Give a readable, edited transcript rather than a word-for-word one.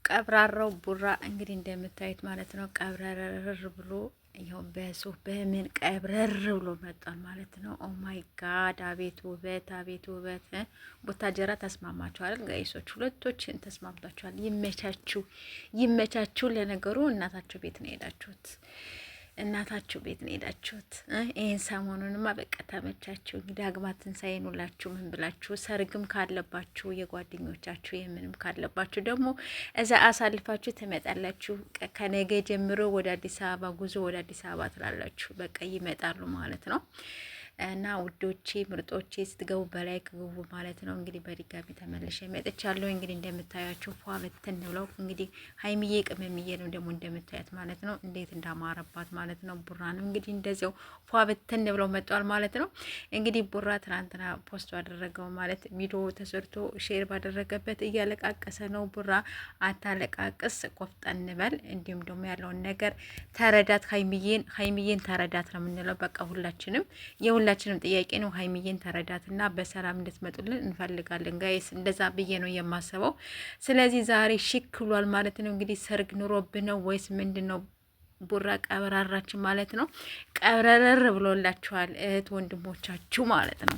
ቀብራራው ቡራ እንግዲህ እንደምታዩት ማለት ነው። ቀብረር ብሎ ይኸው በሱፍ በምን ቀብረር ብሎ መጣል ማለት ነው። ኦ ማይ ጋድ! አቤት ውበት፣ አቤት ውበት! ቡታጀራ ተስማማችኋል ጋይሶች፣ ሁለቶችን ተስማምታችኋል። ይመቻችሁ፣ ይመቻችሁ። ለነገሩ እናታችሁ ቤት ነው የሄዳችሁት። እናታችሁ ቤት ነው ሄዳችሁት። ይህን ሰሞኑንማ በቃ ተመቻችሁ። እንግዲህ አግባ ትንሳኤን ውላችሁ ምን ብላችሁ ሰርግም ካለባችሁ የጓደኞቻችሁ የምንም ካለባችሁ ደግሞ እዛ አሳልፋችሁ ትመጣላችሁ። ከነገ ጀምሮ ወደ አዲስ አበባ ጉዞ ወደ አዲስ አበባ ትላላችሁ። በቃ ይመጣሉ ማለት ነው። እና ውዶቼ ምርጦቼ ስትገቡ በላይ ግቡ ማለት ነው። እንግዲህ በድጋሚ ተመልሼ መጥቻለሁ። እንግዲህ እንደምታያቸው ፏ በትን ብለው እንግዲህ ሀይሚዬ ቅመምዬ ነው ደግሞ እንደምታያት ማለት ነው። እንዴት እንዳማረባት ማለት ነው። ቡራንም እንግዲህ እንደዚያው ፏ በትን ብለው መጥቷል ማለት ነው። እንግዲህ ቡራ ትናንትና ፖስት ባደረገው ማለት ቪዲዮ ተሰርቶ ሼር ባደረገበት እያለቃቀሰ ነው። ቡራ አታለቃቅስ፣ ቆፍጠን በል፣ እንዲሁም ደግሞ ያለውን ነገር ተረዳት፣ ሀይሚዬን ተረዳት ነው የምንለው። በቃ ሁላችንም ሁላችንም ጥያቄ ነው። ሀይሚዬን ተረዳትና በሰላም እንድትመጡልን እንፈልጋለን ጋይስ። እንደዛ ብዬ ነው የማስበው። ስለዚህ ዛሬ ሽክ ብሏል ማለት ነው። እንግዲህ ሰርግ ኑሮብን ነው ወይስ ምንድነው? ቡራ ቀብራራችን ማለት ነው። ቀብረረር ብሎላችኋል እህት ወንድሞቻችሁ ማለት ነው።